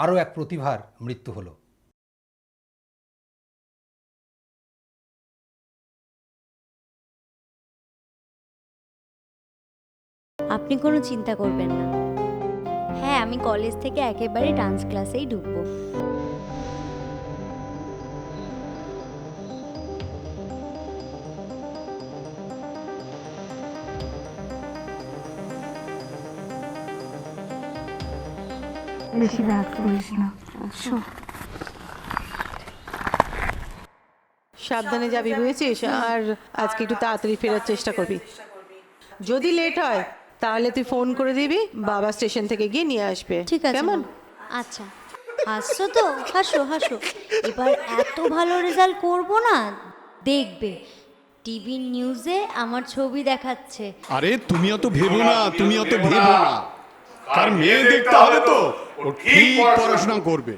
আরও এক প্রতিভার মৃত্যু হলো। আপনি কোনো চিন্তা করবেন না। হ্যাঁ, আমি কলেজ থেকে একেবারে ডান্স ক্লাসেই ঢুকবো। বেশি রাগ করিস না, শোন। সাবধানে যাবি, বুঝেছিস? আর আজকে একটু তাড়াতাড়ি ফেরার চেষ্টা করবি। যদি লেট হয় তাহলে তুই ফোন করে দিবি, বাবা স্টেশন থেকে গিয়ে নিয়ে আসবে। ঠিক আছে কেমন? মা। আচ্ছা, হাসছো তো? হাসো হাসো। এবার এত ভালো রেজাল্ট করবো না, দেখবে টিভি নিউজে আমার ছবি দেখাচ্ছে। আরে তুমি অত ভেবো না, তুমি অত ভেবো না। কার মেয়ে দেখতে হবে তো, ও ঠিক পড়াশোনা করবে।